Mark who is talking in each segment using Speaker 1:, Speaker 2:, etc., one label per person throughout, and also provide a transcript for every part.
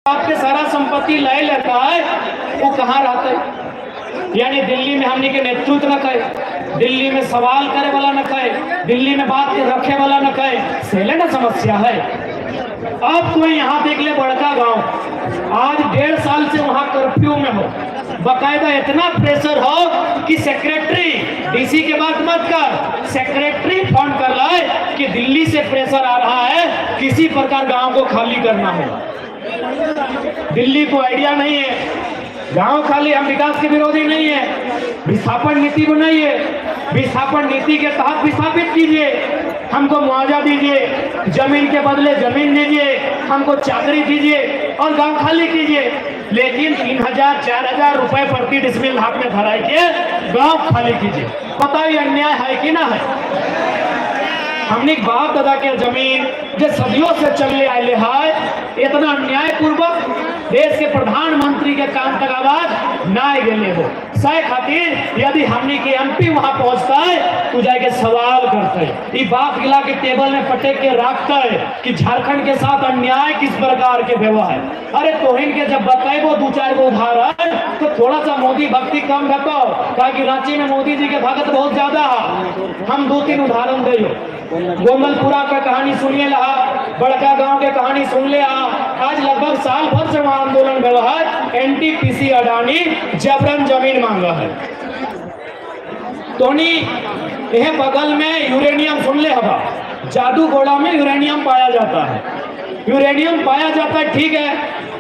Speaker 1: आपके सारा संपत्ति ले लेता है, वो कहाँ रहता है? यानी दिल्ली में हमने के नेतृत्व न कहे, दिल्ली में सवाल करे वाला न कहे, दिल्ली में बात के रखे वाला न कहे, सेले न समस्या है। अब कोई यहाँ देख ले बड़का गांव, आज 1.5 साल से वहाँ कर्फ्यू में हो, बकायदा इतना प्रेशर हो कि सेक्रेटरी, डीसी के बात मत कर, सेक्रेटरी फोन कर लाए कि दिल्ली से प्रेशर आ रहा है, किसी प्रकार गांव को खाली करना है। दिल्ली को आइडिया नहीं है, गांव खाली, हम विकास के विरोधी नहीं है, विस्थापन नीति बनाइए, विस्थापन नीति के तहत विस्थापित कीजिए, हमको मुआवजा दीजिए, जमीन के बदले जमीन दीजिए, हमको चाकरी दीजिए और गांव खाली कीजिए। लेकिन 3,000-4,000 रुपए प्रति डिसमिल हाथ में धराई के गांव खाली कीजिए। पता ही अन्याय है कि ना है? हमने बाप दादा के जमीन जो सदियों से चले आए है, इतना अन्याय पूर्वक देश के प्रधानमंत्री के कान तक आवाज ना गए हो सह खातिर यदि हमने के एमपी वहां पहुंचता है तो जाके सवाल करते है, बात गिला के टेबल में पटेक के रखता है कि झारखंड के साथ अन्याय किस प्रकार के व्यवहार है। अरे तोहिन के जब बताएबो 2-4 गो उदाहरण तो थोड़ा सा मोदी भक्ति कम बताओ, ताकि रांची में मोदी जी के भगत बहुत ज्यादा है। हम 2-3 उदाहरण दे गोमलपुरा का कहानी सुनिए लहा, बड़का गांव के कहानी सुन ले। आज लगभग साल भर से वहां आंदोलन व्यवहार, एनटीपीसी अडानी जबरन जमीन मांगा है। तोनी यह बगल में यूरेनियम सुन ले हवा, जादूगोड़ा में यूरेनियम पाया जाता है, यूरेनियम पाया जाता है, ठीक है,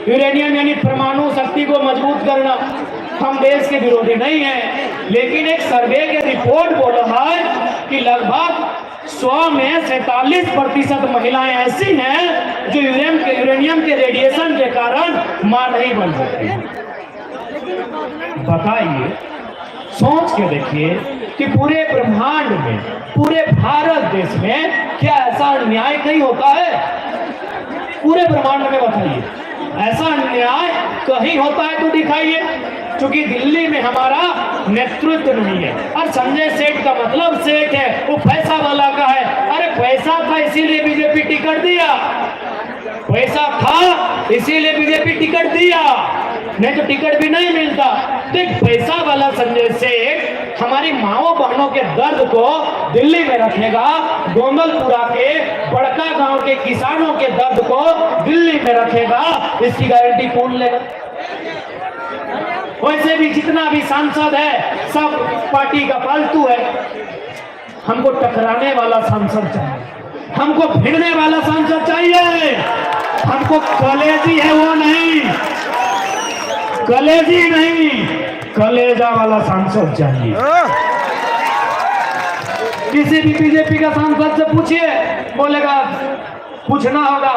Speaker 1: यूरेनियम यानी परमाणु शक्ति को मजबूत करना। हम देश के विरोधी नहीं है, लेकिन एक सर्वे के रिपोर्ट बोल रहा है कि लगभग 100 में 47% महिलाएं ऐसी हैं जो यूरेनियम के रेडिएशन के कारण मां नहीं बन सकती। बताइए, सोच के देखिए कि पूरे ब्रह्मांड में, पूरे भारत देश में क्या ऐसा अन्याय कहीं होता है? पूरे ब्रह्मांड में बताइए, ऐसा अन्याय कहीं होता है तो दिखाइए। क्योंकि दिल्ली में हमारा नेतृत्व नहीं है। और संजय सेठ का मतलब सेठ है, वो पैसा वाला का है। अरे पैसा था इसीलिए बीजेपी टिकट दिया, पैसा था इसीलिए बीजेपी टिकट दिया, नहीं तो टिकट भी नहीं मिलता। तो एक पैसा वाला संजय सेठ हमारी माओ बहनों के दर्द को दिल्ली में रखेगा, गोमलपुरा के बड़का गांव के किसानों के दर्द को दिल्ली में रखेगा, इसकी गारंटी कौन लेगा? वैसे भी जितना भी सांसद है सब पार्टी का फालतू है। हमको टकराने वाला सांसद चाहिए, हमको भिड़ने वाला सांसद चाहिए, हमको कलेजी है वो नहीं, कलेजी नहीं, कलेजा वाला सांसद चाहिए। किसी भी बीजेपी का सांसद से पूछिए, बोलेगा पूछना होगा,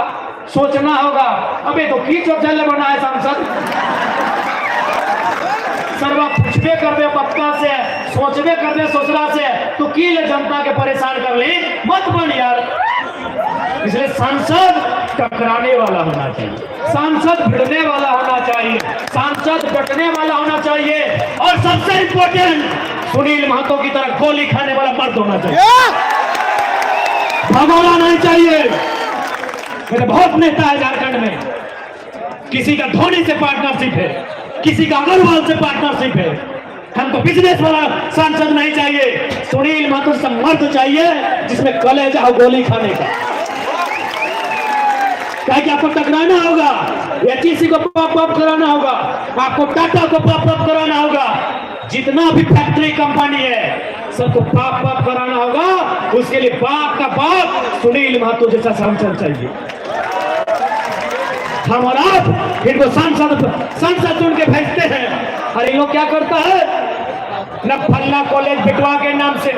Speaker 1: सोचना होगा। अबे तो की चौचले बना है सांसद, सर्वा पूछबे कर दे पक्का से, सोचबे कर दे सोचना से, तो की ले जनता के परेशान कर ली, मत बन यार। इसलिए सांसद टकराने वाला होना चाहिए, सांसद भिड़ने वाला होना चाहिए, सांसद डटने वाला होना चाहिए, और सबसे इंपॉर्टेंट सुनील महतो की तरह गोली खाने वाला मर्द होना चाहिए, भगोड़ा नहीं चाहिए। मेरे बहुत नेता है झारखंड में, किसी का धोनी से पार्टनरशिप है, किसी का अग्रवाल से पार्टनरशिप है। हमको बिजनेस वाला सांसद नहीं चाहिए, सुनील महतो से मर्द चाहिए जिसमें कलेजा हो गोली खाने का। क्या आपको टकराना होगा, एचईसी को पॉप अप कराना होगा, आपको टाटा को पॉप अप कराना होगा, जितना भी फैक्ट्री कंपनी है सबको पॉप अप कराना होगा। उसके लिए बाप का बाप सुनील महतो जैसा सांसद चाहिए। हम और आप इनको सांसद चुन के भेजते हैं। अरे लोग क्या करता है, न फल्ला कॉलेज बेटवा के नाम से,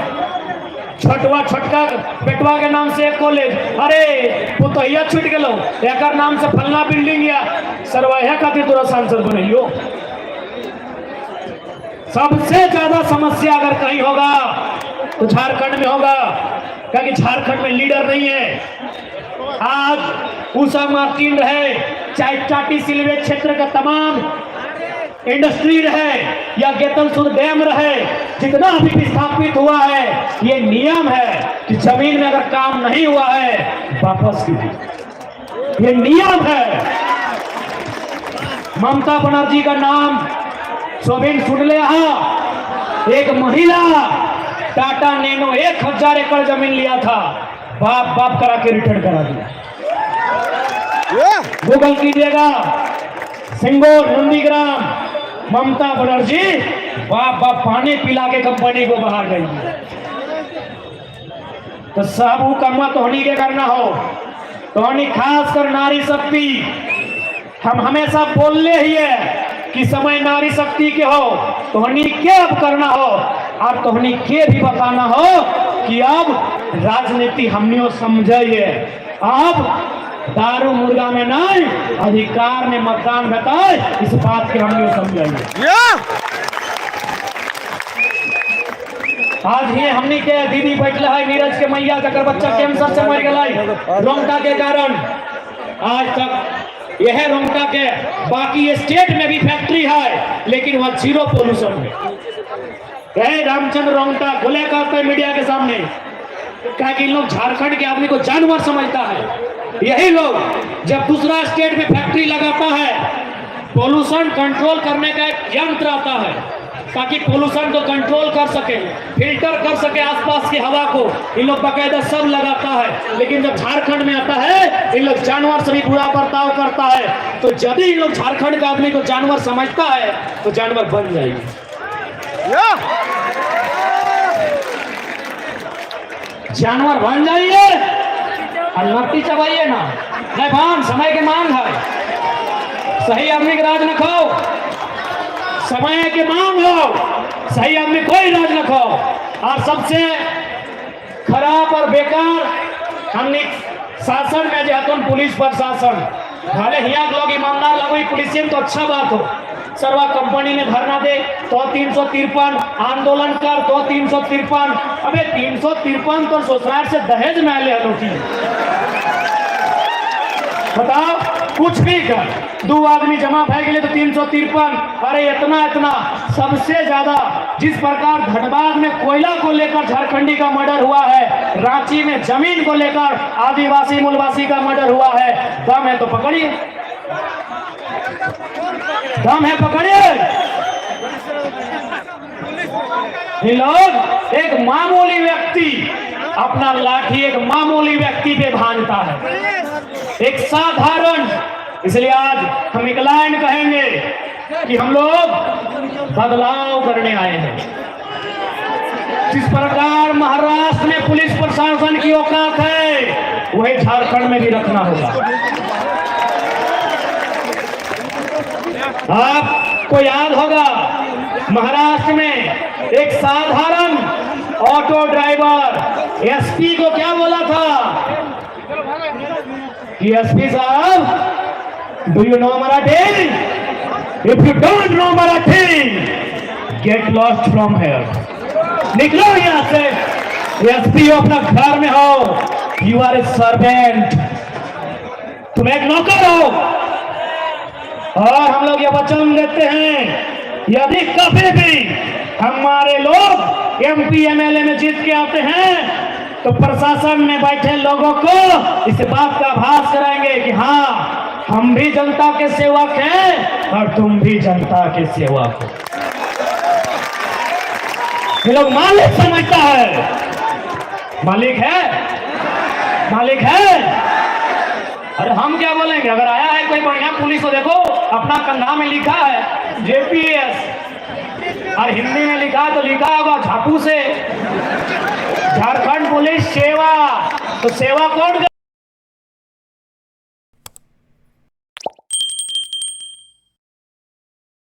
Speaker 1: छोटका बेटवा के नाम से एक कॉलेज, अरे वो तो यह छूट गलो, एक नाम से फल्ला बिल्डिंग या सरवाया खातिर तोरा सांसद बनियो। सबसे ज्यादा समस्या अगर कहीं होगा तो झारखंड में होगा, क्योंकि झारखंड में लीडर नहीं है। आज उषा मार्टिन रहे, चाहे टाटी सिलवे क्षेत्र का तमाम इंडस्ट्री रहे या गेतलसूर डैम रहे, जितना भी विस्थापित हुआ है, ये नियम है कि जमीन में अगर काम नहीं हुआ है वापस कीजिए, ये नियम है। ममता बनर्जी का नाम सोबिन सुन ले। एक महिला टाटा नैनो 1000 एकड़ जमीन लिया था, बाप बाप करा के रिटर्न करा दिया। गूगल कीजिएगा, सिंगोर नंदीग्राम, ममता बनर्जी बाप बाप पानी पिला के कंपनी को बाहर गई। तो सब कमा तोहनी के करना हो, तोहनी खास कर नारी शक्ति। हम हमेशा बोलले ही है कि समय नारी शक्ति के हो, तोहनी के अब करना हो और तोहनी के भी बताना हो कि अब राजनीति हमनियों समझिए। अब दारू मुर्गा में नहीं, अधिकार में मतदान बताए, इस बात के हमनियों समझिए। आज ये हमनी के दीदी बैठल है नीरज के मैया, जकर बच्चा कैंसर से मर गया रोंगटा के कारण। आज तक यह रोंगटा के बाकी स्टेट में भी फैक्ट्री है, लेकिन वह जीरो पोल्यूशन में। रामचंद्र रोंगटा खुले कहते मीडिया के सामने, कहा कि इन लोग झारखंड के आदमी को जानवर समझता है। यही लोग जब दूसरा स्टेट में फैक्ट्री लगाता है, पोल्यूशन कंट्रोल करने का एक यंत्र आता है ताकि पोल्यूशन को कंट्रोल कर सके, फिल्टर कर सके आसपास की हवा को, इन लोग बाकायदा सब लगाता है। लेकिन जब झारखंड में आता है, इन लोग जानवर से भी बुरा बर्ताव करता है। तो यदि इन लोग झारखंड के आदमी को जानवर समझता है तो जानवर बन जाएगी। जानवर बन जाइए और नट्टी चबाइए ना, नहीं भान समय के मांग है, सही आदमी के राज न खाओ, समय के मांग हो, सही आदमी कोई राज न खाओ। और सबसे खराब और बेकार हमने शासन में जो पुलिस प्रशासन, भले हिया लोग ईमानदार लगो पुलिस तो अच्छा बात हो, सरवा कंपनी में धरना दे तो 353, आंदोलन कर तो 353। अबे 353 तो सोसाइटी से दहेज में ले लोग, बताओ कुछ भी कर, 2 आदमी जमा भय गए तो 353। अरे इतना इतना सबसे ज्यादा जिस प्रकार धनबाद में कोयला को लेकर झारखंडी का मर्डर हुआ है, रांची में जमीन को लेकर आदिवासी मूलवासी का मर्डर हुआ है। दम है तो पकड़िए, दम है पकड़िए। ये लोग एक मामूली व्यक्ति अपना लाठी एक मामूली व्यक्ति पे भांजता है, एक साधारण। इसलिए आज हम एक लाइन कहेंगे कि हम लोग बदलाव करने आए हैं। जिस प्रकार महाराष्ट्र में पुलिस प्रशासन की औकात है, वही झारखंड में भी रखना होगा। आपको याद होगा महाराष्ट्र में एक साधारण ऑटो ड्राइवर एसपी को क्या बोला था कि एसपी साहब, do you know Marathi? If you don't know Marathi, get lost from here. निकलो यहां से। एसपी हो अपना घर में हो, यू आर ए सर्वेंट, तुम एक नौकर हो। और हम लोग ये वचन देते हैं, यदि कभी भी हमारे लोग एमपी एमएलए में जीत के आते हैं तो प्रशासन में बैठे लोगों को इस बात का आभास कराएंगे कि हाँ, हम भी जनता के सेवक हैं और तुम भी जनता के सेवक हो। ये लोग मालिक समझता है, मालिक है, मालिक है। अरे हम क्या बोलेंगे? अगर आया है कोई बढ़िया पुलिस, तो देखो अपना कंधा में लिखा है जेपीएस, और हिंदी में लिखा तो लिखा होगा झापू से झारखंड पुलिस सेवा। तो सेवा कौन